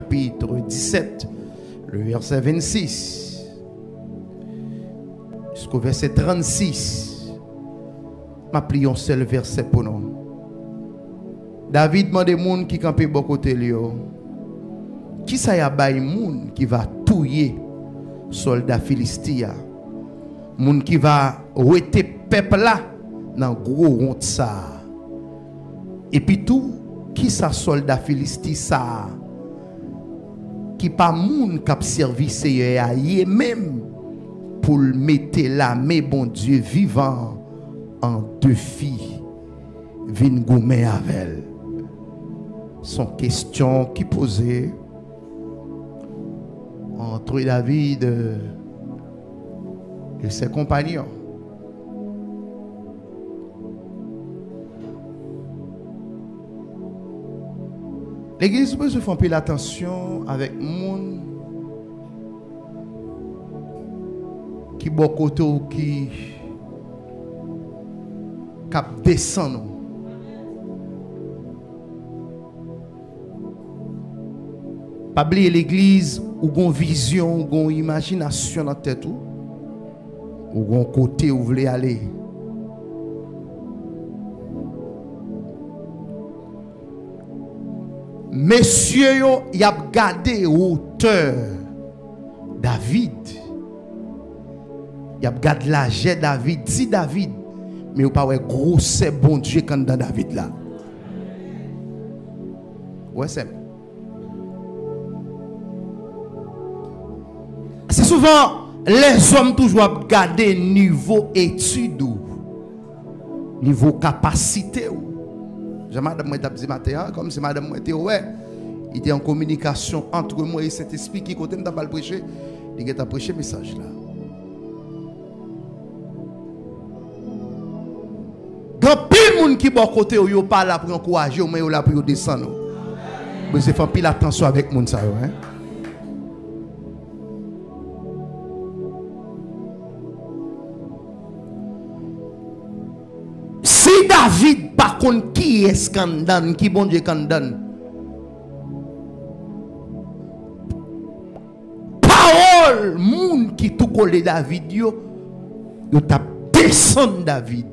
chapitre 17, le verset 26 jusqu'au verset 36. Ma prions seul verset pour nous. David demande des gens qui campent bon côté lui. Qui ça y a bay moun qui va touiller soldat philistia? Moun qui va rete peuple là dans gros honte ça. Et puis tout qui ça soldat philistia ça qui pas moun k'ap servi Seigneur a même pour mettre la main bon Dieu vivant en défi vin goumen avec. Son question qui posait entre David et ses compagnons. L'église peut se faire un peu l'attention avec moun qui beaucoup qui cap descend. Pas oublier l'église ou gon vision ou gon imagination dans tête ou gon côté où vous voulez aller. Messieurs yo y a gardé hauteur David. Y a gardé l'âge David, si David mais ou pas ouais gros c'est bon Dieu quand dans David là. Ouais c'est souvent les hommes toujours garder niveau étude niveau capacité. Madame moi dit matin comme si madame moi était ouais, il était en communication entre moi et Saint-Esprit qui côté m'ta pas prêcher, il a prêché message là. Grand pile monde qui bon côté yo pas là pour encourager mais yo là pour descendre. Mais c'est faire pile attention avec monde ça hein. David par contre qui est scandale qui bon Dieu condamne parole moun qui tout collé David yo t'a descend David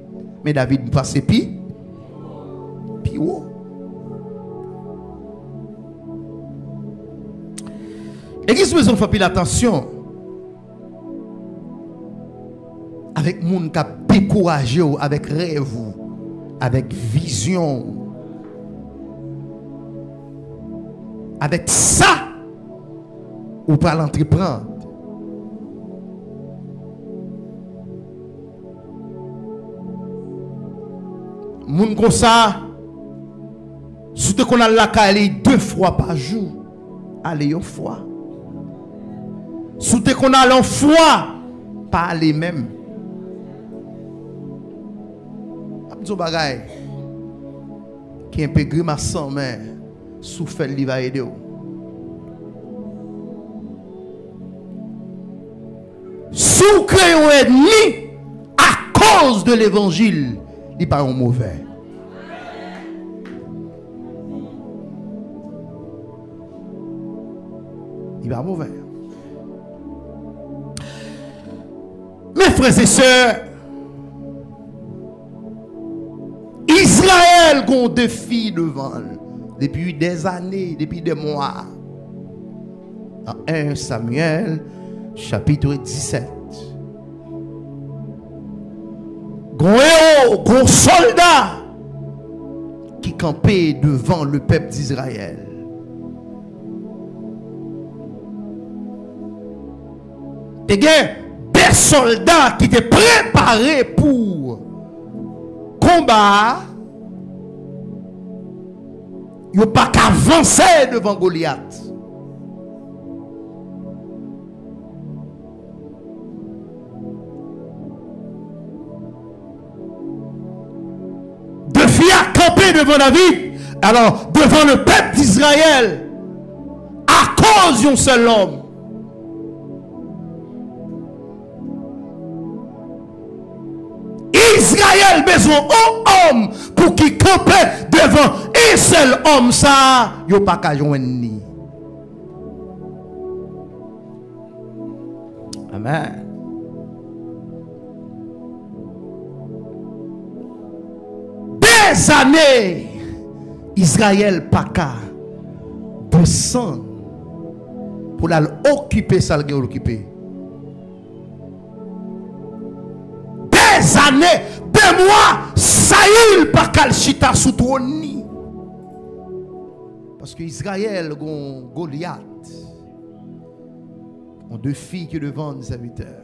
mais David passe pi haut. Et qui se besoin faire pile attention avec moun qui a découragé avec rêve avec vision, avec ça, ou pas l'entreprendre. Moun comme ça, surtout qu'on a la aller 2 fois par jour, aller une fois. Surtout qu'on a une fois, pas aller même. Abdou bagay qui un peu grimaçant mais souffle li va aider. Sous créé un ennemi à cause de l'évangile, il pas un mauvais. Il va mauvais. Mes frères et sœurs, Israël a un défi devant depuis des années, depuis des mois. Dans 1 Samuel, chapitre 17. Gros soldat qui campait devant le peuple d'Israël. Et des soldats qui étaient préparés pour combat. Ils n'ont pas qu'avancer devant Goliath. De filles à camper devant David, alors devant le peuple d'Israël, à cause d'un seul homme. Israël besoin d'un homme pour qui camper devant un seul homme ça, yo pas qu'à joindre ni. Amen. Des années, Israël pas qu'à descendre pour l'occuper, ça l'occuper. Des années, des mois, Saïl pas qu'à chita sous trône. Parce que Israël a Goliath. On deux filles qui devant des serviteurs.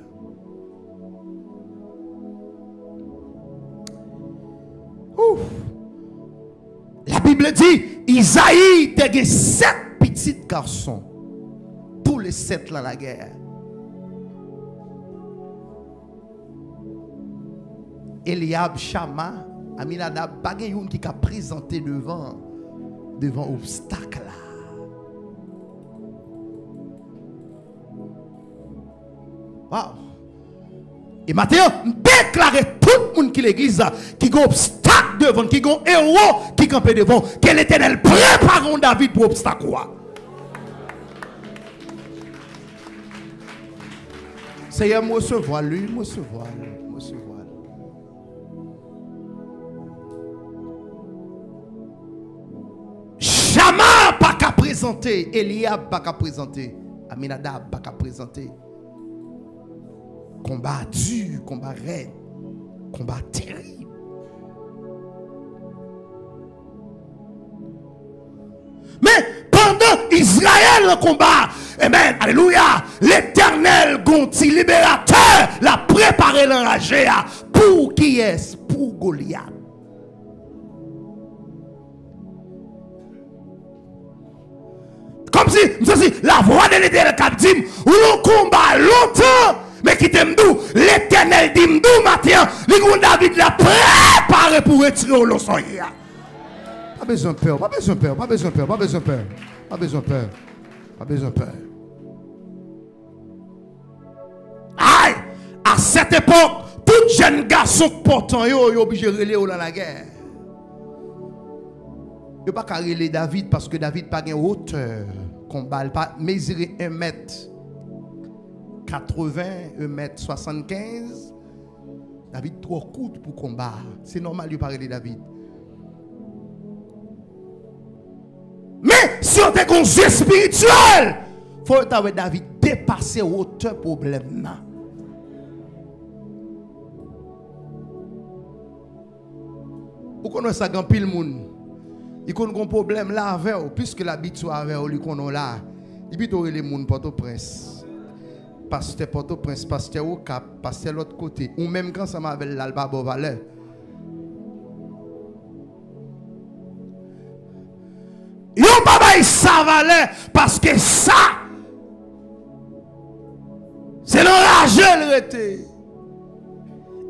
Ouf. La Bible dit, Isaïe a 7 petits garçons. Pour les 7 là la guerre. Eliab, Shama, Aminadab, Bagayoun qui a présenté devant obstacle là. Wow. Et maintenant, déclarer tout le monde qui l'église qui a obstacle devant, qui a un héros qui campe devant, que l'Éternel prépare David pour obstacle. Seigneur, moi recevoir lui, moi recevoir. Shama pas qu'à présenter, Eliab pas qu'à présenter, Aminadab pas qu'à présenter. Combat dur, combat raide, combat terrible. Mais pendant Israël le combat, amen, alléluia, l'Éternel gonti libérateur l'a préparé l'enragé pour qui est? Pour Goliath. Comme si la voix de l'Éternel qui dit, on combat longtemps. Mais qui t'aime d'où? L'Éternel dit d'où matin, les David l'a préparé pour retirer au leçon. Pas besoin de peur, pas besoin de peur, pas besoin de peur, pas besoin de peur, pas besoin de peur, pas besoin de peur. Aïe! À cette époque, tout jeune garçon portant yo obligé de relayer dans la guerre. Yo pas qu'à relayer David parce que David pas gain hauteur, combat pas mesurer 1 mètre. 80, 1m75. David trop court pour combattre. C'est normal de parler de David. Mais si on est un jeu spirituel, il faut que David dépasser hauteur problème. Vous connaissez ça quand pile monde. Il connaît un problème là avec puisque l'habitude avec lui qu'on là. Il peut les monde Port-au-Prince. Pasteur Port-au-Prince, pasteur au Cap, pasteur l'autre côté, ou même quand ça m'avait l'alba Beauvalais. Yo papa il savalait parce que ça c'est l'enragé le rété.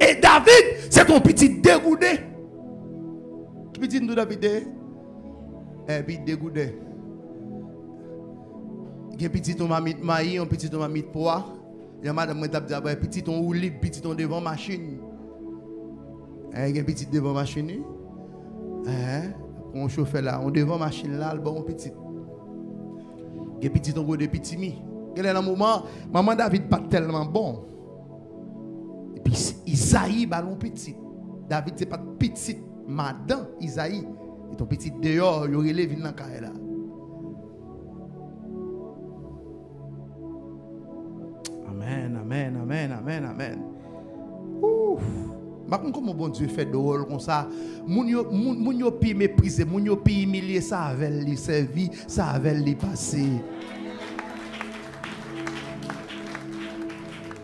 Et David, c'est ton petit dégoûté. Petit nous David puis dégoûté. Il y a petit ton mamite maï, un petit ton mamite pois. Il y a madame qui t'a dit petit ton ou libre, petit ton devant machine. Il y a petit devant machine. On chauffe là, on devant machine là, le bon petit. Il y a petit ton de petit mi. Il y a un moment, maman David pas tellement bon. Et puis Isaïe ballon petit. David c'est pas petit, madame Isaïe. Et ton petit dehors, il relève dans la là. Amen, amen, amen, amen, amen. Ouf. Par contre, comment bon Dieu fait de rôle comme ça? Moun yo pi mépriser, moun yo pi humilier, ça avec lui servi, ça avec lui passé.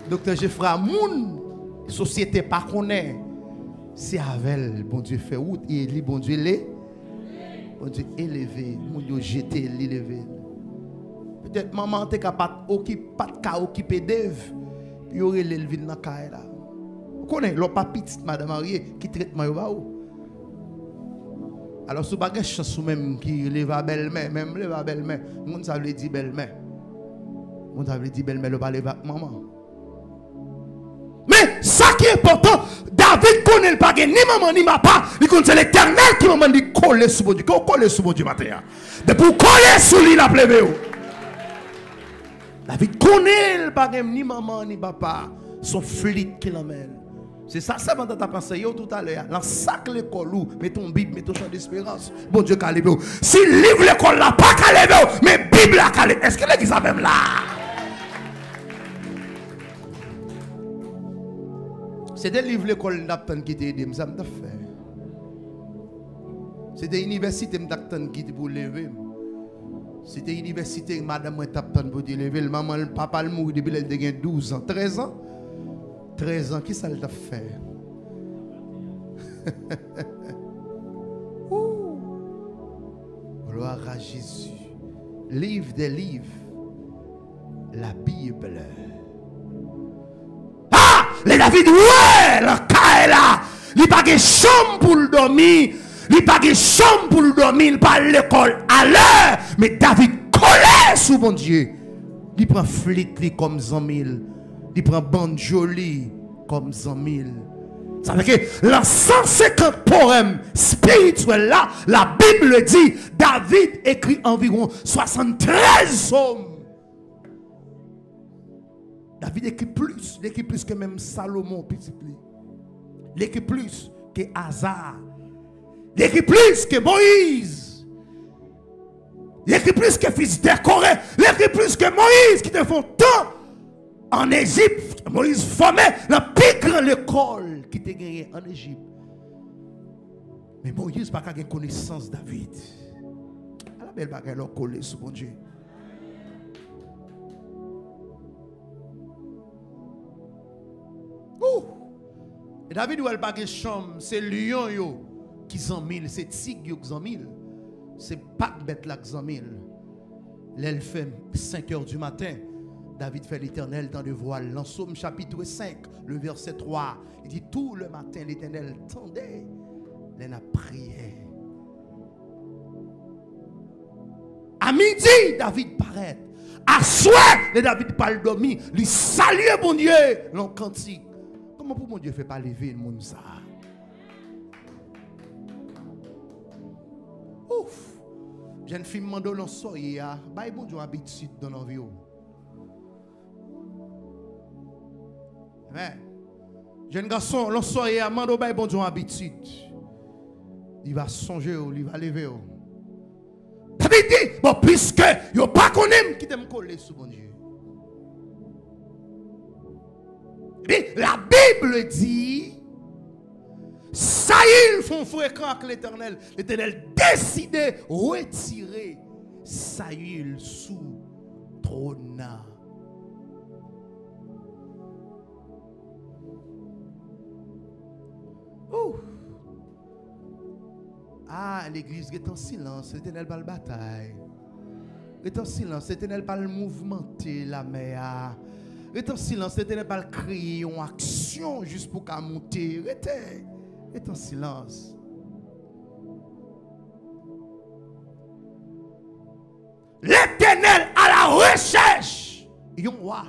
Docteur Geoffroy, moun société pas connaît. C'est avec bon Dieu fait route et lui bon Dieu les bon Dieu élevé, moun yo jeté l'élevé. Peut-être maman t'es capable occuper d'Ève, puis y aurait l'élevé dans la là. Vous connaissez l'autre pas petite madame mariée qui traite moi ou. Alors si vous avez chance ou même qui lève à belle-mère, même lève à belle-mère, moun ça veut dire belle-mère. Moun ça veut dire belle-mère le pas lever à maman. Mais ça qui est important, David connaît pas ni maman ni papa, il connaît c'est l'Éternel qui m'a dit coller sur mon Dieu, coller sur mon Dieu matin. De pour coller sur lui la plève. David connaît le pas ni maman ni papa. Son flit qui l'emmène. C'est ça, ça m'a pensé tout à l'heure. Dans sac l'école ou, mets ton Bible, mets ton chant d'espérance. Bon Dieu, calé. Si livre l'école là, pas calé, mais Bible là, calé. Est-ce que l'église a même là? C'est des livres l'école d'apprendre qui t'aide, ça m'a fait. C'est des universités d'apprendre qui pour lever. C'est des universités madame moi t'apprendre pour te lever. Maman, le papa le mourir depuis elle a 12 ans, 13 ans. 13 ans, qui ça t'a fait? Gloire à Jésus. Livre des livres. La Bible. Ah! Les David, ouais! Le cas est là. Il n'y a pas de chambre pour le dormir. Il n'y a pas de chambre pour le dormir. Il pas l'école à l'heure. Mais David collé sous mon Dieu. Il prend flit comme 100 000. Il prend banjoli comme 100 000. Ça veut dire que dans 150 poèmes spirituels là, la Bible dit, David écrit environ 73 psaumes. David écrit plus que même Salomon, petit pli. Il écrit plus que Hazar. Il écrit plus que Moïse. Il écrit plus que fils de Corée. Il écrit plus que Moïse qui te font tant. En Égypte, Moïse formait la plus grande école qui te gagné en Égypte. Mais Moïse n'a pas de connaissance de David. À la belle bagarre, il a collé sur mon Dieu. Et David, où elle n'a pas de chambre, c'est lion qui s'en mille, c'est tigre qui s'en mille. C'est pas bête là qui s'en mille. L'elle fait 5 heures du matin. David fait l'Éternel dans le voile. Dans Psaume chapitre 5, le verset 3, il dit tout le matin l'Éternel tendait, il a prié. À midi, David paraît. À soir, David parle dormir. Il salue mon Dieu. L'on cantique. Comment pour mon Dieu fait pas lever le monde ça? Ouf. Jeune fille m'a donné un soyer. Bah, bon Dieu habitude dans la vie. Amen. Jeune garçon, le soir, mando bay bon Dieu habitude. Il va songer, il va lever. David dit, bon, puisque yo pas connaît qui t'aime coller sous bon Dieu. Et la Bible dit, ça ils font fréquent avec l'Éternel. L'Éternel décide de retirer Saül sous trône. Ah, l'église est en silence, l'Éternel pas le bataille. Est en silence, l'Éternel pas le mouvementé la mer. Est en silence, l'Éternel pas le crier en action juste pour qu'à monter. Est en silence. L'Éternel à la recherche. Yon roi.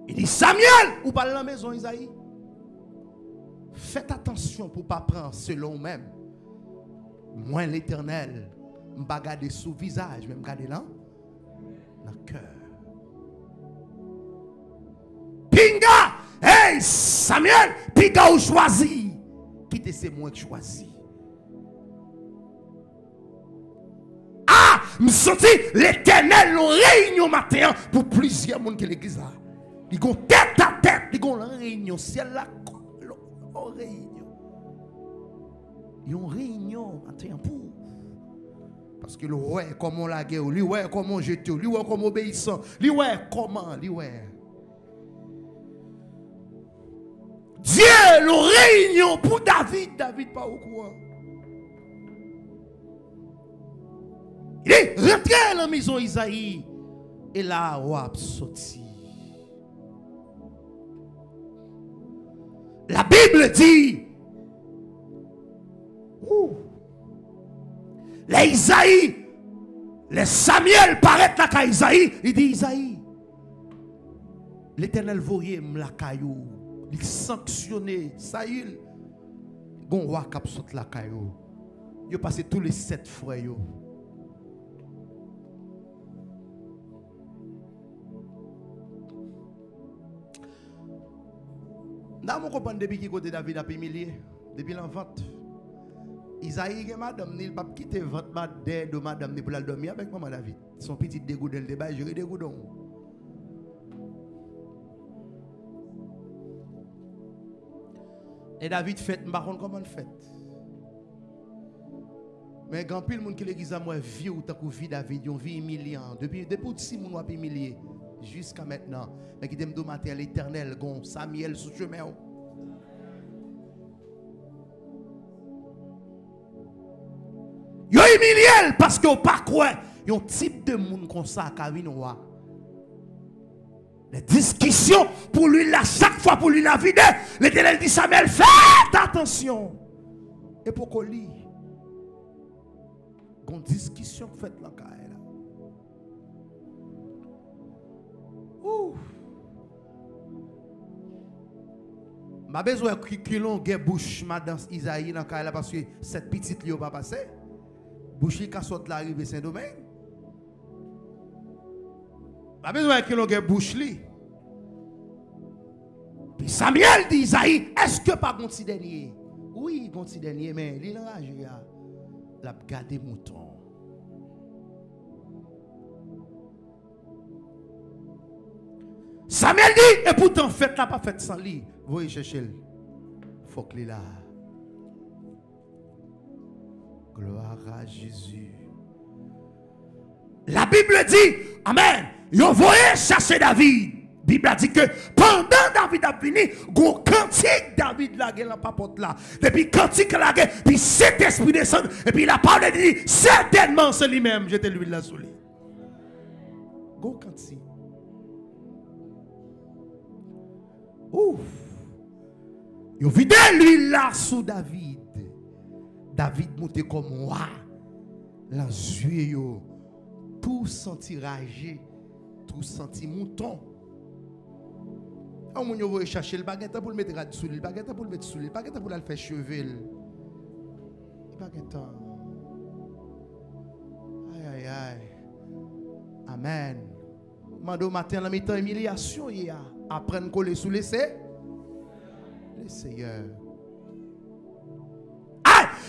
Il dit Samuel, ou pas dans la maison Isaïe. Faites attention pour ne pas prendre selon même. Moi l'Éternel, je ne vais pas garder sous visage, mais je vais garder là, dans le cœur. Pinga, hey Samuel, Pinga ou choisi. Quittez c'est moi qui choisis. Ah, je senti l'Éternel en réunion matin pour plusieurs personnes que l'église a. Ils ont tête à tête, ils ont réunion, ciel là. Réunion. Ils ont réunion pour. Parce que le roi comment la guerre, lui ouais comment jeter, lui ouais comment obéissant, lui ouais comment, lui ouais. Dieu le réunion pour David, David pas au courant. Il est rentré dans la maison Isaïe et là roi sorti. La Bible dit, les Isaïe, les Samuel paraît là qu'à Isaïe, il dit Isaïe, l'Éternel voyait la caillou, il sanctionnait Saül, gon roi cap saute la caillou, il passé tous les 7 frères, Là, on comprend depuis qui côté David a humilié. Depuis l'enfant. Isaïe et madame, il ne pas quitter votre madame de madame pour la dormir avec maman David. Son petit dégoût le débat, je dégoût. Et David fait, je ne sais pas comment il fait. Mais quand pile monde qui l'église à moi vie ou tant que vie David, une vie humiliante. Depuis 6 mois on a humilié jusqu'à maintenant. Mais qui t'aime de matin l'éternel, gon Samuel sous chemin. Yo humilié parce que au pas quoi, yon type de monde comme ça qui vient roi. Les discussions pour lui là chaque fois pour lui la vider. L'Éternel dit Samuel, faites attention. Et pour qu'on lit une discussion faite là là. Ouh. M'a besoin que l'on ait bouche madame Isaïe dans là parce que cette petite li pas passer. Bouche qui sorte la rive Saint-Domingue. Pas besoin que l'on ait bouche li. Puis Samuel dit Isaïe, est-ce que pas gonti dernier? Oui, gonti dernier mais il enragé ya. La garder mouton. Samuel dit et pourtant faites la pas fait sans lui. Vous voyez chercher. Faut que là. Gloire à Jésus. La Bible dit, amen, vous voyez chercher David. La Bible a dit que pendant David a fini, gon cantique David la gueule en papote là. Depuis cantique la gueule, puis cet esprit descend et puis la parole dit certainement c'est lui-même, j'étais lui là sous lui. Gon cantique. Ouf. Yo vide lui là sous David. David monté comme moi. Dans yeux yo tout senti ragé, tout senti mouton. On va chercher le baguette pour le mettre sous le baguette pour le mettre sous le baguette pour le faire chevel. Baguette. Aïe aïe aïe. Amen. Mando matin la mi-temps humiliation hier. Apprendre coller sous le Seigneur.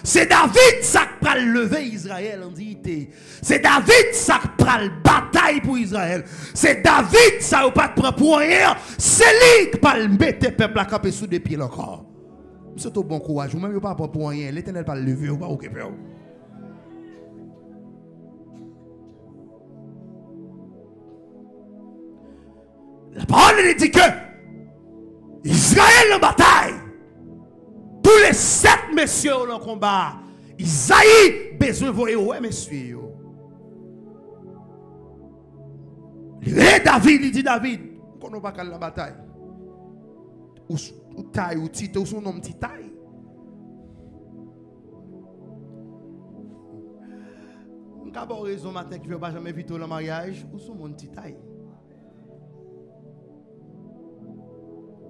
C'est David ça qui va lever Israël en dignité. C'est David ça qui va bataille pour Israël. C'est David ça qui va prendre pour rien. C'est lui qui va mettre le peuple à camper sous des pieds encore. C'est tout bon courage. Vous même pas pour rien. L'Éternel va lever ou pas occuper. La parole dit que Israël en bataille. Tous les 7 messieurs dans le combat, Isaïe besoin de voir, ouais, messieurs. David, il dit David, qu'on n'a pas qu'à la bataille. Ou taille, ou titre, ou son nom petit taille. On n'a pas raison matin qui ne veut pas jamais vite au mariage, ou son nom petit taille.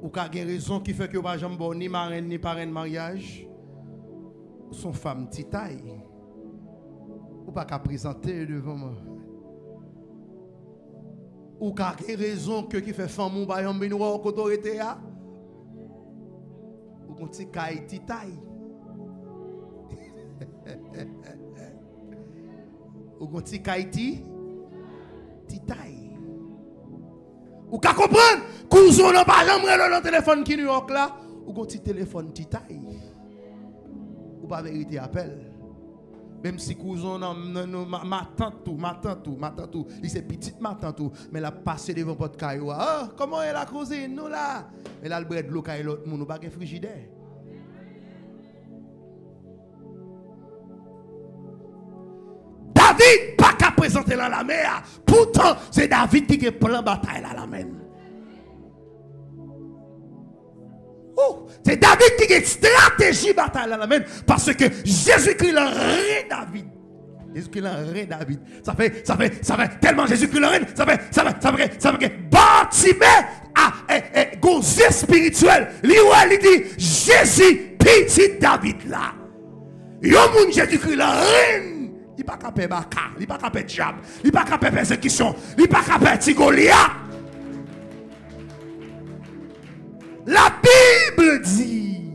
Ou qu'a une raison qui fait que pas jamais bon ni marraine ni parrain de mariage. Son femme petite taille. Ou pas qu'à présenter devant moi. Ou qu'a une raison que qui fait femme ou ba yon benoua autorité a. Ou qu'on ti kay petite taille. Ou qu'on ti kay petite taille. Ou qu'à comprendre, cousin n'a pas jamais le téléphone qui New York là, ou un petit téléphone petit taille. Ou pas vérité appel. Même si cousin ma tante tout, il c'est petite ma tante tout, mais la passé devant votre caillou. Ah, comment est la cousine nous là? Mais là le bread l'eau caille l'autre monde pas de frigidaire. David pas qu'à présenter dans la mer. Pourtant, c'est David qui a plan bataille à la mer. Oh, c'est David qui a une stratégie bataille à la mer. Parce que Jésus-Christ l'a reine David. Jésus-Christ l'a reine David. Ça fait tellement Jésus-Christ l'a reine. Ça fait Bartimée à gozé spirituel. Il dit Jésus, petit David là. Yon moun Jésus-Christ l'a reine. Il pas capable baka, il pas capable diable, il pas capable persécution, il pas capable Goliath. La Bible Bible dit,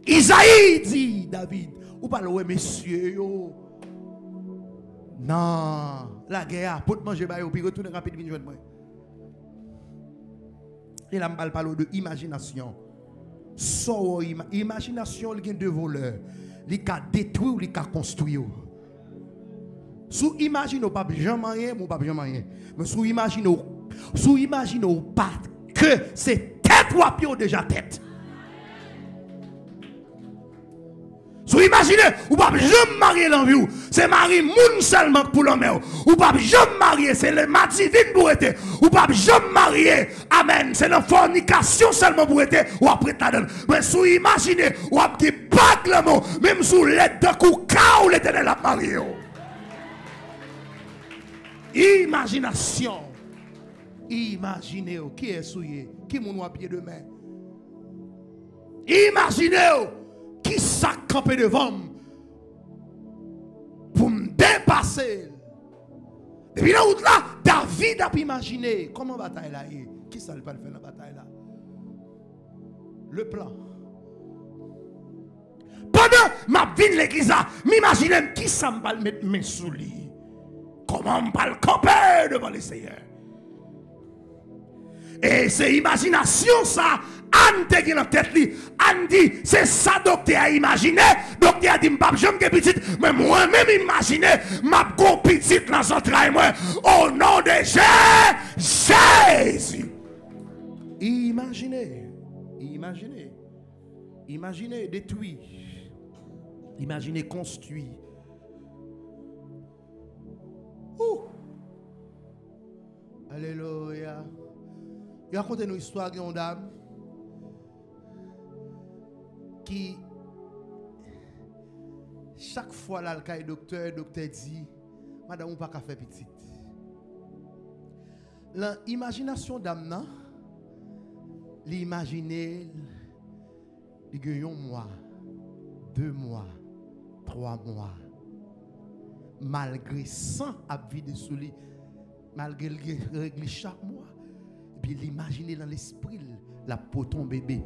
Isaïe dit, David, ou pas le messieurs, yo. Non, la guerre, pour te manger, puis retourner rapide, venir joindre moi. Et là, je parle de imagination. So, imagination, il y a deux voleurs. Il y a détruit ou il y a construit. Sous imagine pas jamais rien, ou pas jamais rien. Mais sous imagine pas que c'est tête ou à pied déjà tête. Sous imaginez, ou pas jamais marier l'envie, c'est marier moun seulement pour l'homme. Ou pas jamais marier, c'est le mat divin pour être. Ou pas jamais marier, amen, c'est la fornication seulement pour être. Ou après ta donne. Mais sous imaginez, ou après bague le mot, même sous l'aide de coucou, l'éternel a marié. Imagination. Imaginez qui est souillé, qui moun à pied de main. Imaginez qui s'est campé devant pour me dépasser. Depuis la route là, David a pu imaginer comment la bataille là est. Qui ça le pas faire la bataille là? Le plan. Pendant ma vie l'église là, m'imaginez qui ça me va mettre mes sous lui. Comment me va le camper devant le Seigneur. Et c'est imagination ça. Anne te dans tête li, Anne dit c'est ça docteur a imaginé, docteur a dit m'pa jamais que petite, mais moi même imaginer m'a gon petite dans son travail moi au nom de Jésus. Imaginez détruit. Imaginez construit. Alléluia. Il raconte une histoire d'une dame qui chaque fois là le docteur dit madame ou pas qu'à faire petite. L'imagination dame nan l'imaginer il gagne un mois, 2 mois, 3 mois malgré 100 à vide sous lui malgré le règle chaque mois puis l'imaginer dans l'esprit la poton bébé.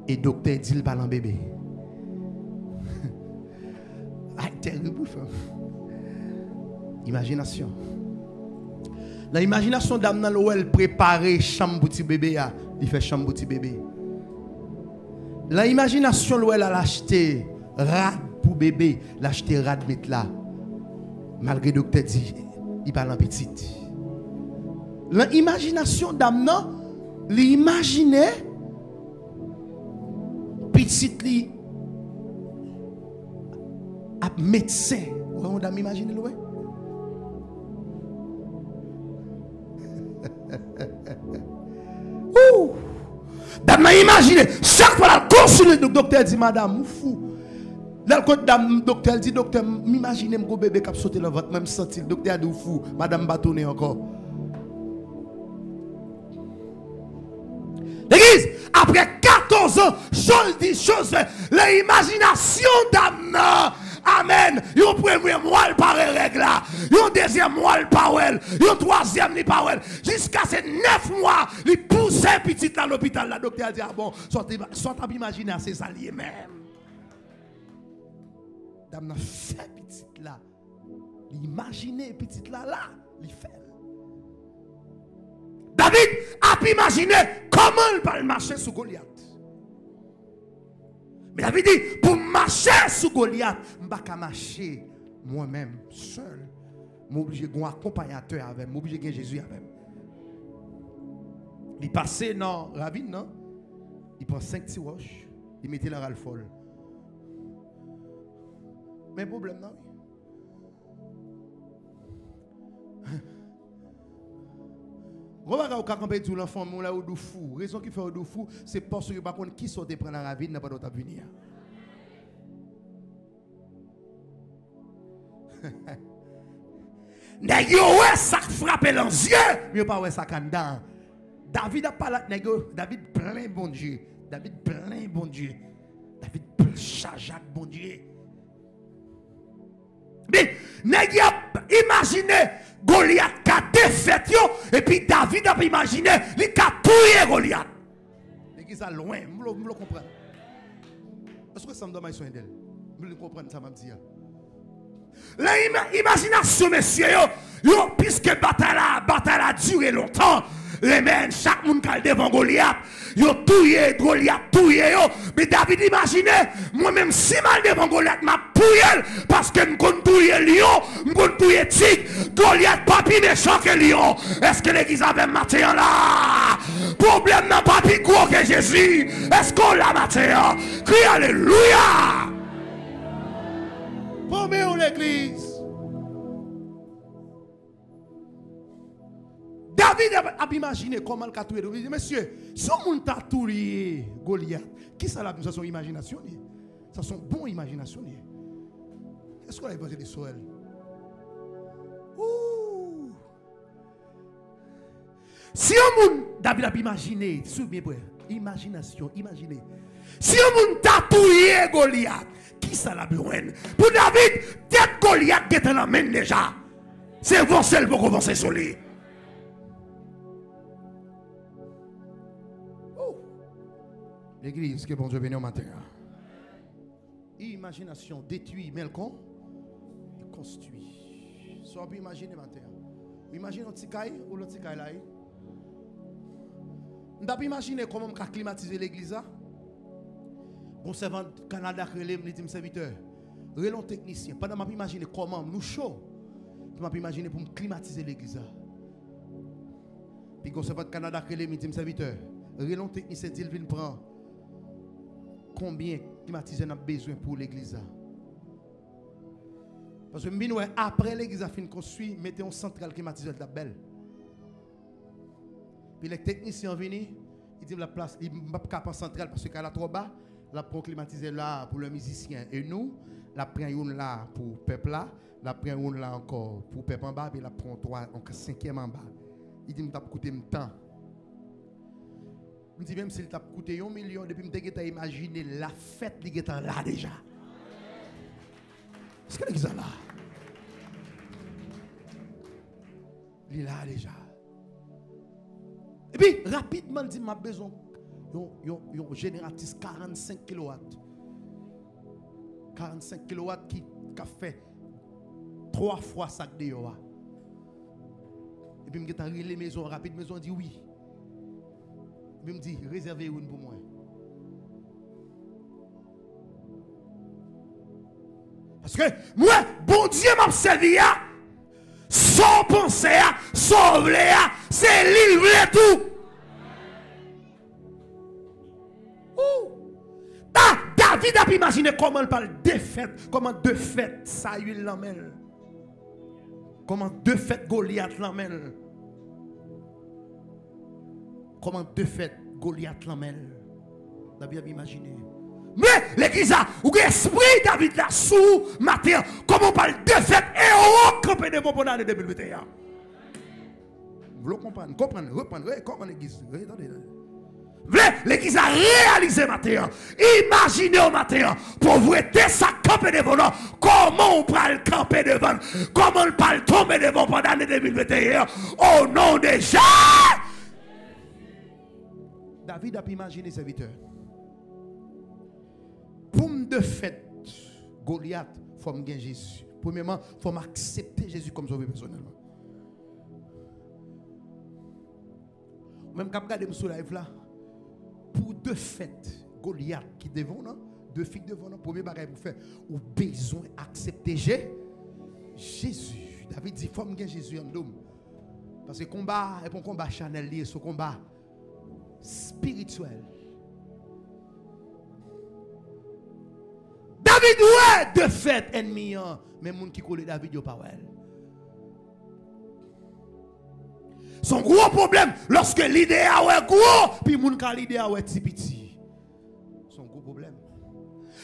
Et docteur dit le ballon bébé. Ah, terrible. Imagination. L'imagination d'âme dans l'ouel préparer chambre petit bébé, il fait chambre petit bébé. L'imagination l'ouel a l'acheter rad pour bébé, l'acheter rad mettre là. Malgré docteur dit il parle en petite. L'imagination d'âme l'imaginer petite li à médecin. On a imaginé le Dame imaginé chaque fois la consulte le docteur dit madame ou fou. Là le dame docteur dit docteur m'imaginer mon bébé qui a sauté dans votre même senti le docteur dit ou fou madame bâtonner encore. L'église, après 14 ans, chose dit, chose fait. L'imagination d'âme, amen. Yon premier mois, le par règle là. Yon deuxième mois, le par elle. Yon troisième, le par elle. Jusqu'à ces 9 mois, il pousse petit à l'hôpital. La docteur a dit, ah bon, soit à imaginer à ses alliés même. Dame n'a fait petit là. L'imaginer petit là, il fait. David a pu imaginer comment il va marcher sous Goliath. Mais David dit, pour marcher sous Goliath, je ne peux pas marcher moi-même seul. Je suis obligé d'un accompagnateur avec moi, je suis obligé de Jésus avec moi. Il passait dans la ravine, non? Il prend 5 petits roches, il mettait la râle folle. Mais problème, non? Regarde quand on l'enfant là ou fou. Raison qui fait au fou, c'est parce que par contre qui saute prendre la ravine n'a pas d'autre venir. Nèg yo ouais ça frappe dans les yeux, mais pas ouais ça candan. David a pas là David plein bon Dieu. David plein bon Dieu. David plein chargé bon Dieu. Mais nèg a imaginé Goliath qui a défait et puis David a imaginé il a tué Goliath. l'église à loin. Je me comprends. Est-ce que ça me donne son d'elle? Je me comprends ça m'a dit. L'imagination, messieurs, puisque la bataille a duré longtemps, les men, chaque monde qui est devant Goliath, yo touye Goliath, touye yo. Mais David imaginez, moi-même si mal devant Goliath, m'a pouye parce que m'kon touye lion, m'kon touye tigre, Goliath pas plus méchant que lion. Est-ce que l'église avait matin là? Problème n'a pas plus gros que Jésus. Est-ce qu'on l'a matin? Crie alléluia. Formez l'église. David a imaginé comment le catouiller. Il dit, monsieur, si on t'a touillé Goliath, qui ça là? Ça son imagination. Ça son bon imagination. Est-ce qu'on a pensé de Soël? Si on David a imaginé, souviens bien, imagination, imaginez. Si on t'a touillé Goliath, qui ça l'a besoin? Pour David, tête Goliath qui est en la main déjà. C'est vous seul pour commencer sur lui. L'église, que bon Dieu bénisse au matin. Imagination détruit, mais le con, il construit. Ça, on peut imaginer matin. Imagine un petit caille ou le petit caille là. On peut imaginer comment on peut climatiser l'église. Bon servant Canada qui me dit serviteur. Relon technicien. Pendant que je imaginer comment nous chaud. Je peux imaginer pour me climatiser l'église. Puis bon servant Canada qui me dit serviteur. Relon technicien dit il vient prendre combien climatiseur on a besoin pour l'église. Parce que après l'église a fini construit, mettez un central climatiseur de la belle. Puis les techniciens viennent, ils disent la place, ils ne peuvent pas central parce qu'elle est trop bas, la prend climatiseur là pour le musicien. Et nous, la prend une là pour le peuple là, la prend une là encore pour le peuple en bas, puis la prend trois, encore cinquième en bas. Il dit, ça coûté un temps. Je dis même s'il t'a coûté 1 million, depuis que tu as imaginé la fête, il est là déjà. Est-ce que l'église est là? Il est là déjà. Et puis, rapidement, il dit, ma besoin d'un génératrice 45 kW. 45 kW qui a fait 3 fois ça de yo. Et puis, je me dis, les maisons rapides, maison dit oui. Je me dis, réservez une pour moi. Parce que moi, bon Dieu m'a servi, sans penser, sans vouloir, c'est livrer tout. David a pu imaginer comment il parle de fête, comment de fête Saül l'emmène. Comment de fête Goliath l'emmène. Comment de fait Goliath l'emmène. David a imaginé. Mais l'église a, ou l'esprit David là sous matin, comment on parle de fait et on campé de bon pendant l'année 2021. Vous le comprenez, reprendre l'église. L'église a réalisé matin. Imaginez au matin, pour vous aider ça camper devant nous. Comment on parle camper devant, comment on parle tomber devant pendant l'année 2021. Au nom de Jésus. David a pu imaginer serviteur. Pour me de fait, Goliath, il faut me gagner Jésus. Premièrement, il faut m'accepter Jésus comme sauveur personnellement. Même quand je regarde sur live là, pour de fait, Goliath qui devant nous, deux filles devant nous, premier bagage pour faire, ou besoin d'accepter Jésus. David dit, il faut me gagner Jésus en homme. Parce que le combat est un combat charnel lié, ce combat spirituel. David ouais de fait ennemi mais moun qui colle David yo pas ouais. Son gros problème lorsque l'idée a ouais gros puis moun ka l'idée a ouais petit. Son gros problème.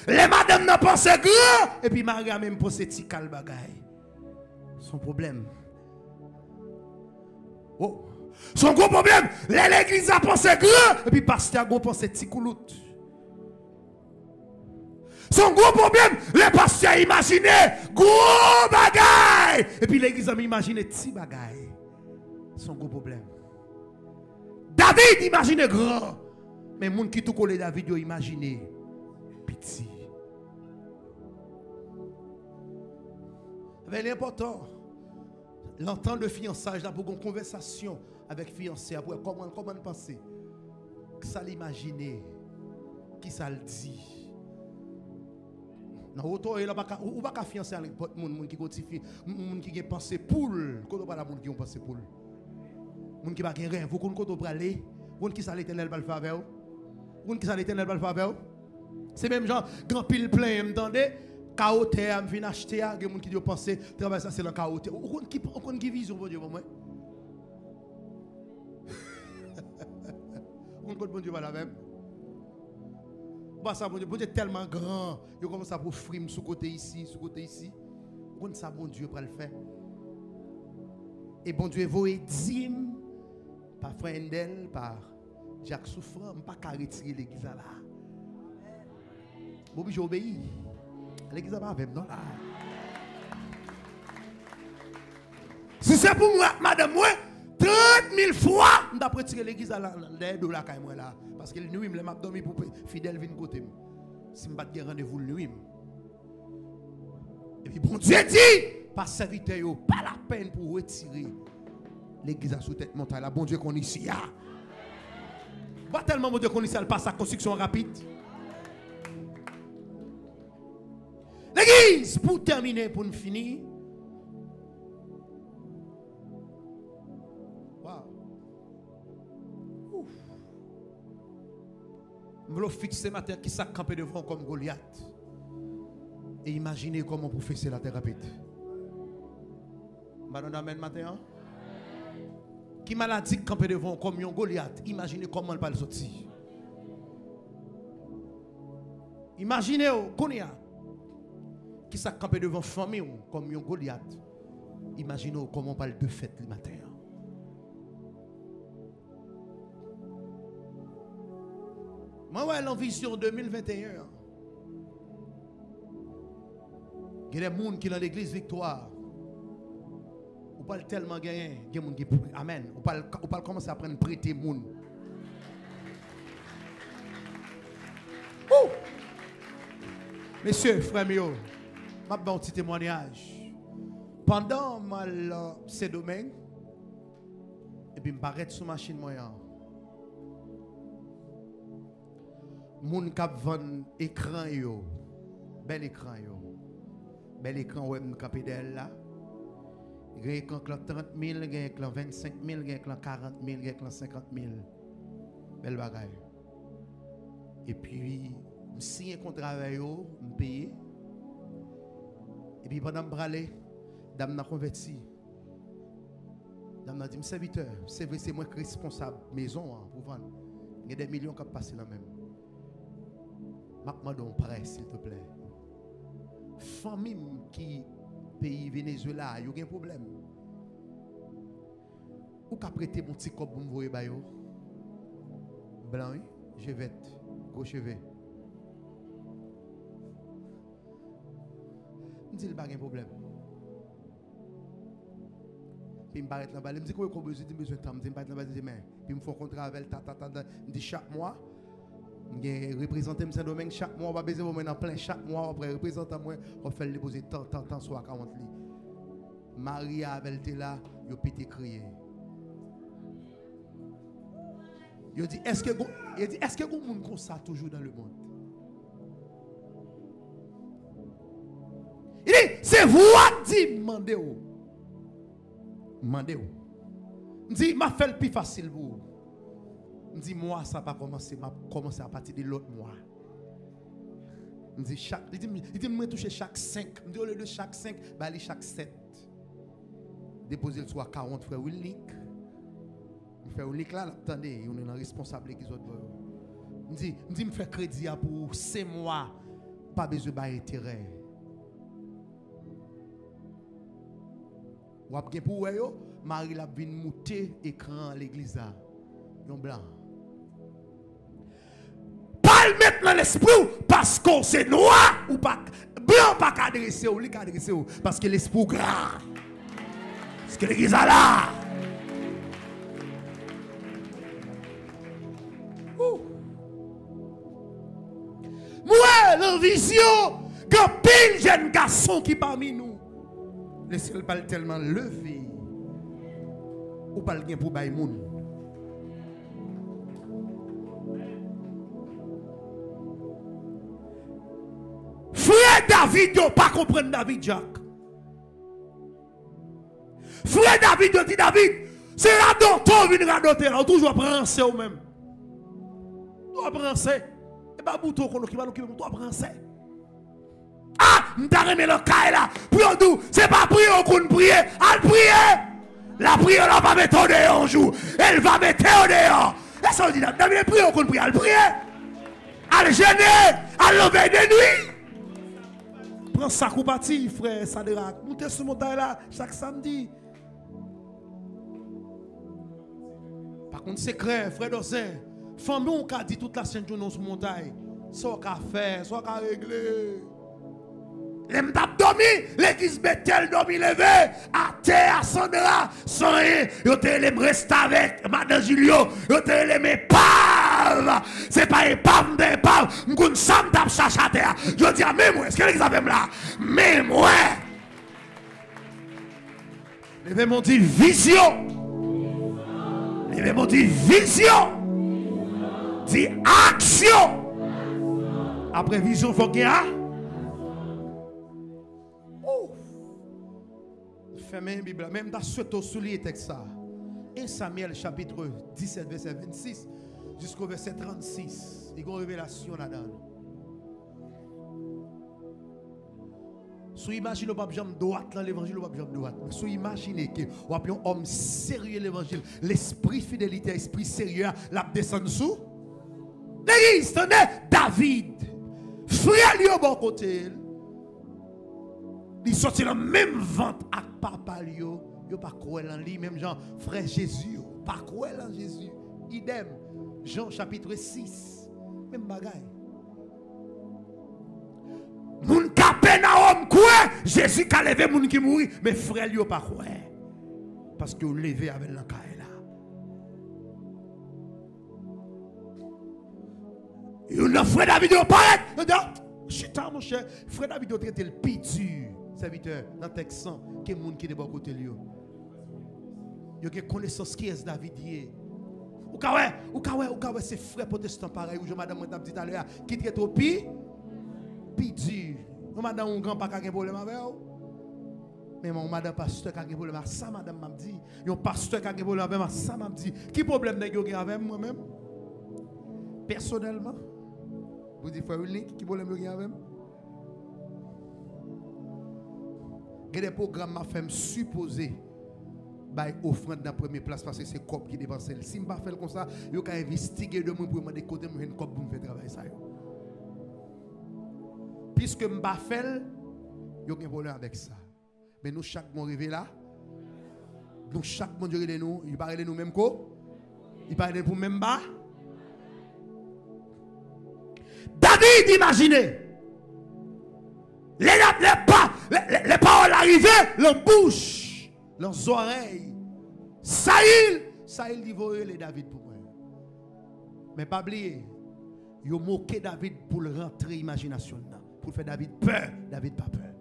Les madame n'a pensé grand et puis Maria même pense petit cal bagay. Son problème. Oh. Son gros problème, l'église a pensé grand et puis pasteur a pensé petit couloute. Son gros problème, les pasteurs imaginé gros bagaille. Et puis l'église a imaginé petit bagaille. Son gros problème. David imaginait grand. Mais les gens qui tout collé David, ils imaginent petit. C'est important. L'entendre de fiançage, là, pour une conversation avec fiancé, pour comment penser, que ça l'imaginer, qui ça le dit. Non, autant il ou pas fiancé avec monde qui continue, monde qui pensé poule, quand on parle de monde qui ont pensé poule. Monde qui pas rien, vous connaissez quand on aller, monde qui ça l'Éternel va le faire avec vous. Monde qui ça l'Éternel va le faire avec vous. C'est même genre grand pile plein, m'entendez? Caoté, je viens acheter, il y a des gens qui pensent travail ça c'est le caoté. On qui vision pour Dieu pour moi. On connaît bon Dieu pas la même. Bah ça bon Dieu est tellement grand, il commence à pour frime sous côté ici, sous côté ici. On ça bon Dieu pour le faire. Et bon Dieu voyez dîme par frère Endel, par Jacques Souffrant, pas qu'à retirer l'église là. Bon j'ai obéi. L'église va avec non là. Si c'est pour moi, madame, moi, 30 000 fois, je vais retirer l'église là, de la caille là. Parce que le nuit, je vais dormir pour fidèle venir côté. Si je ne vais pas rendez-vous le nuit. Et puis, bon Dieu dit, pas serviteur, pas la peine pour retirer l'église à sous tête montagne là. Bon Dieu qu'on ici. Pas tellement bon Dieu qu'on ici, elle passe à construction rapide. L'église, pour terminer, pour nous finir. Waouh. Je vais fixer ma terre qui s'est campé devant comme Goliath. Et imaginez comment vous faites la terre rapide. Madame, amen matin. Qui maladie campé devant comme un Goliath. Imaginez comment elle va le sortir. Imaginez, Goliath. Qui s'est campé devant famille comme un Goliath. Imaginez comment on parle de fête le matin. Moi, ouais, l'envision 2021. Il y a des gens qui sont dans l'église Victoire. On parle tellement gagner. Il y a des gens qui amen. On parle commencer à prendre prêter les gens. Messieurs, frères, je vais un petit témoignage. Pendant ces domaines, et puis je m'arrête sur la machine moyen. Moun kap vend écran yo. Bel écran yo. Bel écran web capé d'elle là. Il y a écran 30 000, il y a écran 25 000, il y a écran 40 000, il y a écran 50 000. Bel bagaille. Et puis je signe un contrat yo, je paye. Et puis pendant que je bralé, dame n'a converti. Dame n'a dit serviteur, c'est vrai c'est moi qui suis responsable maison pour vendre. Il y a des millions qui passent là même. M'a prêt, s'il te plaît. Famille qui pays Venezuela, il y a un problème. Ou qu'a prêté mon petit cop pour me voir bayo? Blanc, oui, je vais gros cheveux. Je dis il n'y a pas de problème. Puis je m'arrête là-bas, je me dis quoi besoin de temps, je m'arrête là-bas, je dis mais puis me font contrat avec je dis chaque mois je représente Saint-Domingue chaque mois, on va baiser dans plein chaque mois, après représenter moi, on fait le déposer tant soit 40 li. Maria avec là, yo pété crier. Yo dit est-ce que vous monde comme ça toujours dans le monde? Il dit c'est vous qui demandez ou. Demandez ou. Dit m'a fait le plus facile pour vous. Je dis moi ça va commencer à partir de l'autre mois. Je dis il dit moi toucher chaque 5, je dis au lieu de chaque 5, bah aller chaque 7. Déposer le soir 40 frère Wilnik. Frère Wilnik là, attendez, on est responsable qui autres. Je dis me faire crédit pour 5 mois, pas besoin de intérêt. Ou après pour yo, Marie l'a vinn monter écran à l'église là. Yon blanc. Pas le mettre dans l'esprit parce qu'on c'est noir ou pas blanc pas qu'adresser ou li qu'adresser ou parce que l'esprit grand. Parce que l'église est là. en vision. Quand pile jeune garçon qui parmi nous. Laissez-le pas tellement levé. Ou pas le gain pour bailler moun. Frère David, yo pas comprendre David Jacques. Frère David, yo dit David, c'est radoteur, vin radoteur, toujours prancer ou même. Toi prancer. Et pas bouton qui va nous toi prancer. Ah, m'ta remet le caille là. Pour nous, c'est pas prier qu'on prie, à prier. La prière là va mettre au dehors un jour. Elle va mettre au dehors. Et ça dit David prie qu'on prie, à prier. À le gêner, à lever de nuit. Prends ça compati, frère Sadrak. Montez sur montagne là chaque samedi. Par contre, secret, frère Dossin. Famille, on a dit toute la scène journée sur montagne. Soit qu'à faire, soit qu'à régler. Les m'tap dormi, l'église Bethel dormi levé, à terre, à Sandra, sans rien. Yo te les reste avec Madame Julio, yo te les m'épave. C'est pas épave, d'épave. M'koun sam tap chache à terre. Je dis à même moi, est-ce que l'église avait là? Même moi. Les m'ont dit vision. Les m'ont dit vision. Dit action. Après vision, il faut qu'il y ait. Fermez la Bible, même dans ce soulier texte ça. 1 Samuel chapitre 17 verset 26 jusqu'au verset 36. Il y a une révélation là-dedans. Si vous imaginez pas jambe droite dans l'évangile, pas jambe droite. Si vous imaginez que vous avez un homme sérieux l'évangile, l'esprit fidélité, l'esprit sérieux, la descend sous. L'église, tenez, David, frère lui au bon côté. Il sortit dans le même ventre avec papa yo, yo pas croire en lui, même Jean, frère Jésus, pas croire en Jésus. Idem, Jean chapitre 6, même bagaille. Moun ka Penaom quoi, Jésus ka levé moun qui mouri, mais frère yo pas croire. Parce que levé avec l'encaille là. Yon frère David yo paraît, chita mon cher, frère David yo traité le plus dur. Serviteur, dans le texte, qui est le monde qui est de bon côté de lui. Il y a une connaissance qui est David. Ou kawe, c'est frère protestant pareil, ou je madame m'a dit tout à l'heure, qui est trop dur. Ou madame, un grand pas qui a un problème avec vous. Mais mon madame pasteur qui a un problème avec ça, madame m'a dit. Un pasteur qui a un problème avec ça, m'a dit. Qui problème n'est-ce qu'il y a avec moi-même? Personnellement, vous dites, frère Ulrich, qui problème il y a avec moi? Il y a des programmes qui fait supposer by offrande dans la première place parce que c'est cop qui dépense. Si je ne fais pas comme ça, je vais investiguer de moi pour me dire côté moi cop pour me faire travailler ça. Puisque je ne fais pas, je vais un problème avec ça. Mais nous chaque mois arrivé là, nous chaque mois de nous, il parle de nous même quoi? Il parle de nous même bas. David, imaginez. Les paroles arrivaient, leur bouche, leurs oreilles. Saïl dit les David pour moi. Mais pas oublier, ils ont moqué David pour le rentrer imagination. Pour faire David peur, David pas peur.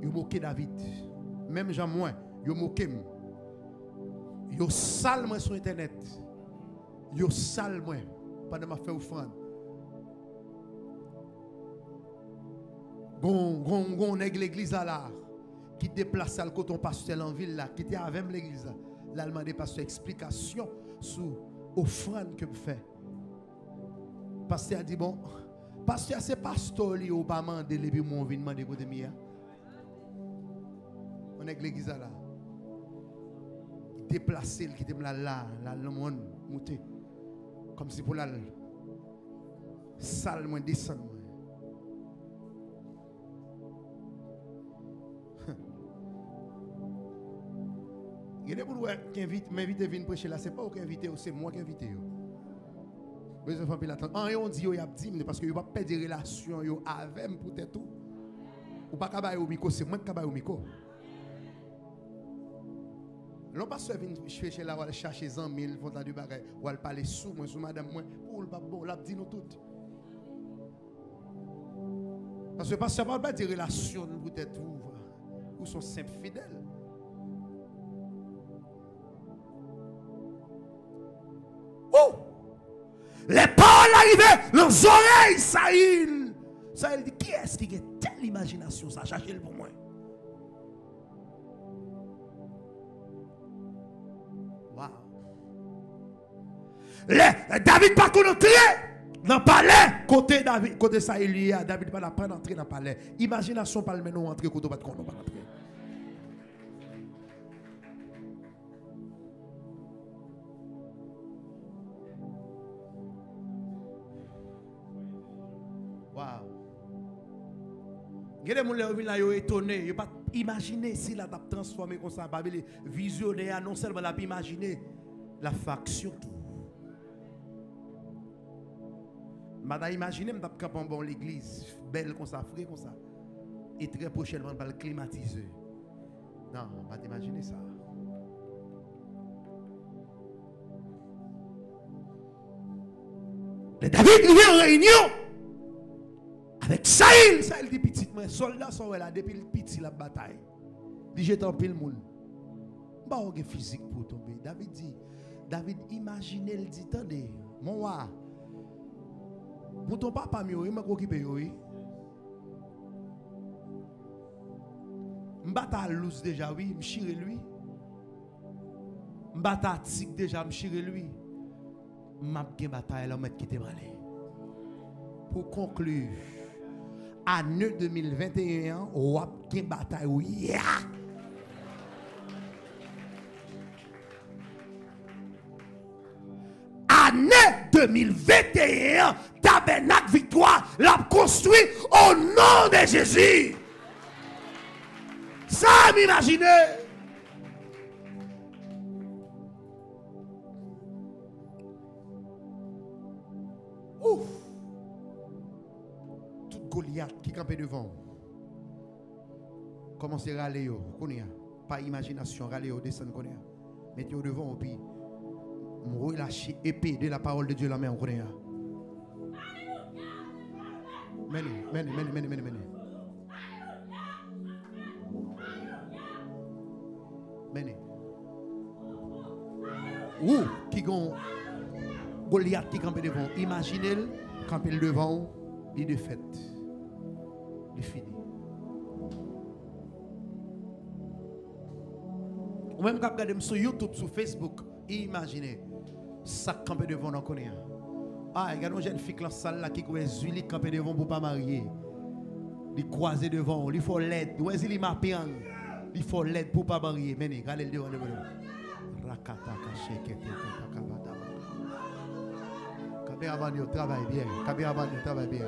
Ils ont moqué David. Même Jean moi, ils ont moqué. Ils ont sale moi sur internet. Ils ont sale moi pendant ma fait offrande. Gon l'église là qui déplace le coton pasteur en ville là qui était avec l'église là demandé pasteur explication sur offrande que vous faites. Pasteur a dit bon pasteur c'est pasteur li ou pas mandé les puis mon vinn demander côté mia. On est l'église là. Il déplacer qui était là le monde monter comme si pour la salle moins descendre. Il y a des gens qui m'invitent à venir prêcher là, ce n'est pas eux qui invitent, c'est moi qui invite. Les enfants, on dit qu'il y a 10 minutes parce que vous ne pouvez pas perdre des relations avec pour tout. Ou pas qu'à au micro, c'est moi qui ai au micro. Non pas seulement chercher là, aller chercher 100 000, font du bagage, ou aller parler sous moi, sous madame moi, pour le bon, l'a dit nous toutes. Parce que pasteur parle pas de relation peut-être ou sont simples fidèles. Oh! Les paroles arrivées dans les oreilles, Saïl dit, qui est-ce qui a telle imagination, ça cherche pour moi? Wow. David pas qu'on entrer dans le palais, côté David, côté Saïl, David pas entrer dans le palais. Imagination pas le nous entrer côté pas qu'on pas entrer. Il y a des gens qui sont étonnés. Ils ne peuvent pas imaginer si la tape transformé comme ça. Ils visionnaire, non seulement la imaginer la faction. Je imaginer que je vais bon l'église, belle comme ça, frais comme ça. Et très prochainement, je vais le climatiser. Non, on va t'imaginer ça. Le David vient en réunion. Avec Saïl dit petit, mais soldats sont là depuis le petit la bataille. Il dit j'étais en pile monde. Pas au physique pour tomber. David imaginez le dit attendez, mon roi. Pour ton papa mieux, il m'a occupé oui. M'bata loose déjà oui, m'chire lui. M'bata tic déjà m'chire lui. M'a gen bataille là mettre quitter malé. Pour conclure année 2021, on a une bataille. Yeah! Année 2021, tabernacle victoire l'a construit au nom de Jésus. Ça m'imaginez. Ouf. Goliath qui campait devant. Commencez à râler, pas imagination, râler, descendre, mettez-vous devant, et puis, relâchez épée de la parole de Dieu la main, on connaît. Menez. Ou, qui Goliath qui campait devant. Imaginez-le, camper devant, il est fait. Il est fini. Ou même quand vous regardez sur YouTube, sur Facebook, imaginez, ça camper devant dans connaît. Ah, il y a une jeune fille dans la salle là qui croise Zulik camper devant pour pas marier. Il croise devant, il faut l'aide. Où est-ce qu'il m'a payé? Il faut l'aide pour pas marier. Mais regardez devant. Rakata kasheke kakabata. Kabé avant de travailler bien.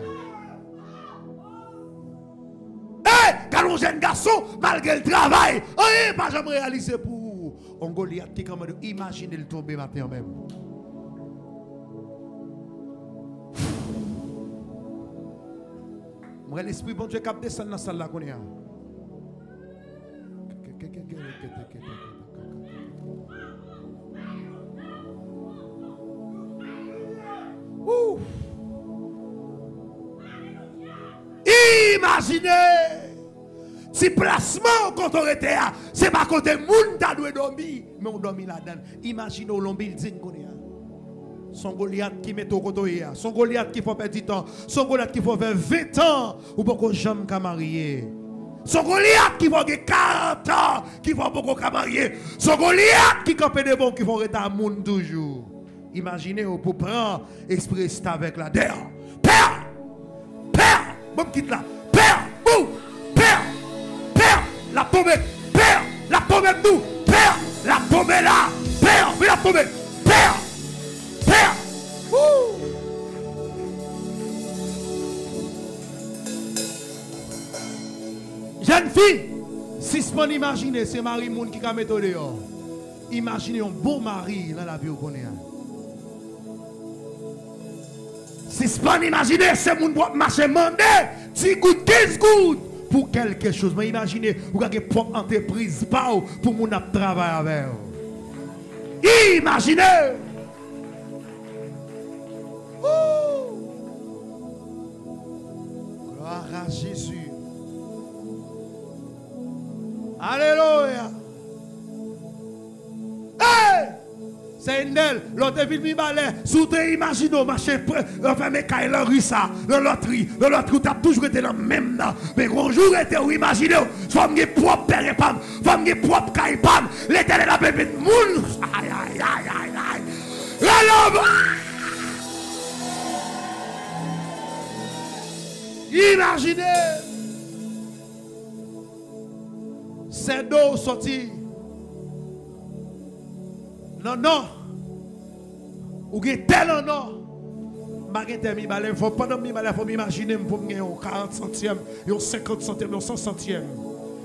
Quand on jeune garçon, malgré le travail, pas jamais réalisé pour un Goliath qui comme imaginer le tomber matin même. Moi l'esprit bon Dieu cap descendre dans salle là qu'on est. Imaginez si placement quand on était là, c'est pas côté moun ta doit dormir, mais on dormit là-dedans. Imaginez au long building qu'on est. Son Goliath qui met au côté, son Goliath qui faut perdre du temps, son Goliath qui faut faire 20 ans ou beaucoup jamais qu'à marier. Son Goliath qui faut 40 ans qui faut beaucoup qu'à marier. Son Goliath qui campe de bon qui faut rester à moun toujours. Imaginez pour prendre express avec la terre. Père, bon quitte là. Père, la tombe, Père, la tombe nous, Père, la tombe là, Père, mais la tombe, Père. Jeune fille, si ce qu'on imagine, c'est Marie Moun qui a mis dehors. Imaginez un bon mari dans la vie qu'on est. Si ce qu'on imagine, c'est mon marché mandé, 10 gouttes, 15 gouttes pour quelque chose. Mais imaginez, vous avez une propre entreprise pour mon travail avec vous. Imaginez. Gloire à Jésus. Alléluia. Hey! C'est une d'elle. L'autre ville mi balai. Sous te imagino marcher enfin mes cailles la rue ça, dans l'autre rue t'as toujours été dans même là. Mais un jour était ou imaginez, faut me propre père et pam, faut me propre caille pam. L'Éternel a bébé de moun. Aïe aïe aïe aïe aïe. Imaginez. C'est d'eau sorti. Non. Ou gen tel non. Magente mi balé, faut pendant mi balé, faut m'imaginer pour me 40 centièmes, 50 centièmes, 100 centièmes.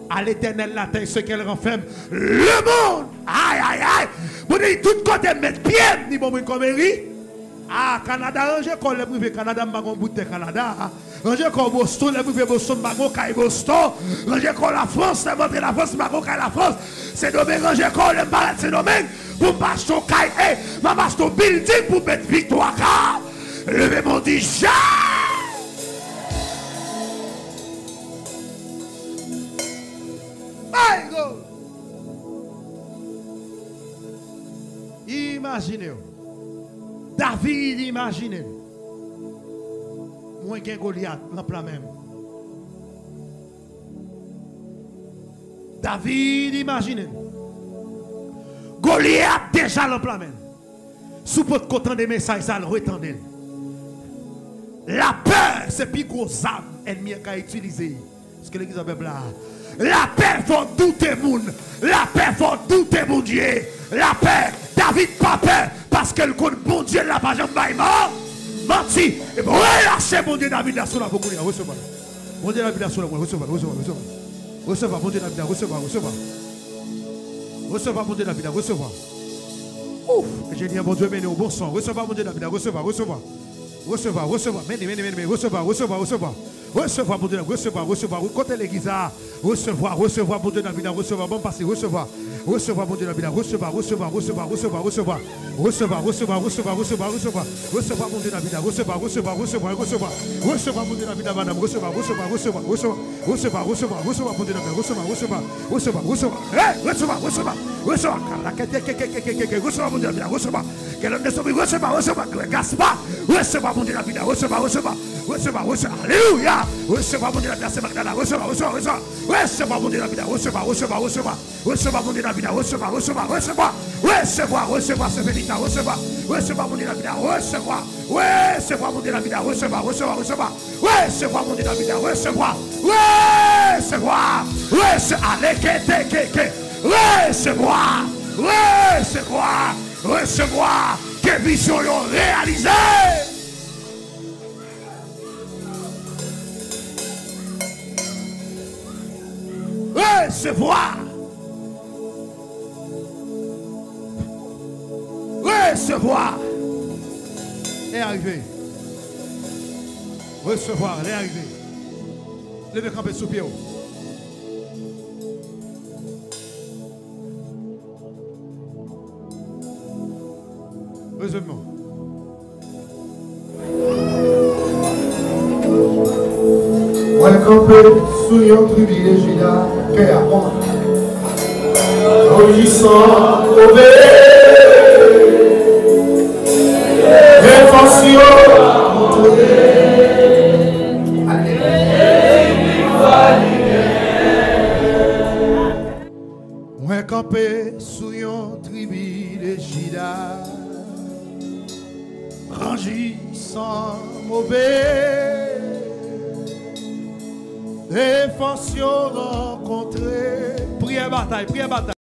À l'Éternel la terre ce qu'elle renferme le monde. Aïe aïe aïe. Vous dites tout côté mettre pied ni bon comme Eri. Ah, Canada, ranger comme le privé Canada, m'a gon bout de Canada. Ranger comme Boston, le privé Boston, m'a gon kay Boston. Ranger comme la France, le montre la France, m'a gon kay la France. C'est domaine ranger comme le balade, c'est domaine pour marcher ton kay, m'a marcher ton building pour mettre victoire. Levez mon déjà. My God. Imaginez. David, imaginez. Moi, j'ai Goliath, dans plein même. David, imaginez. Goliath, déjà dans plein même. Sous votre content des messages, ça le retendez. La peur, c'est plus gros arme ennemi qu'a utilisé. Ce que l'église avait là. La paix faut douter moun. La paix faut douter mon Dieu. La paix, David pas peur parce que le compte bon Dieu la pas jamais mort. Menti. Et bon, relâchez mon Dieu David là sur la beaucoup recevoir. Mon Dieu David là sur la recevoir. Recevoir mon Dieu David là recevoir. Recevoir mon Dieu David là recevoir. Ouf, j'ai dit bon Dieu mené au bon sens. Recevoir mon Dieu David là recevoir. Recevoir, mais recevoir, mon Dieu, recevoir, côté l'église, recevoir, mon Dieu, David, recevoir, bon passé, recevoir, mon Dieu, David, recevoir, mon Dieu, David, recevoir, mon Dieu, David, madame, recevoir, mon Dieu, la vie, recevoir. Alléluia. Recevoir, mon Dieu, la vie, c'est Magdala. Recevoir, mon Dieu, la vie, recevoir, mon Dieu, la vie, recevoir, c'est Vélita, recevoir, mon Dieu, la vie, recevoir, mon Dieu, la vie, recevoir, mon Dieu, la vie, recevoir, recevoir, que vision réalisée. Recevoir. Est arrivé. Recevoir, elle est arrivée. Levez camper sous pied. Heureusement. Moi, camper sous un privilégié là, qu'est à moi. Rugissant, mauvais, réflexion, moi, camper sous un privilégié là. Rangissant mauvais, défension rencontrée, prière bataille.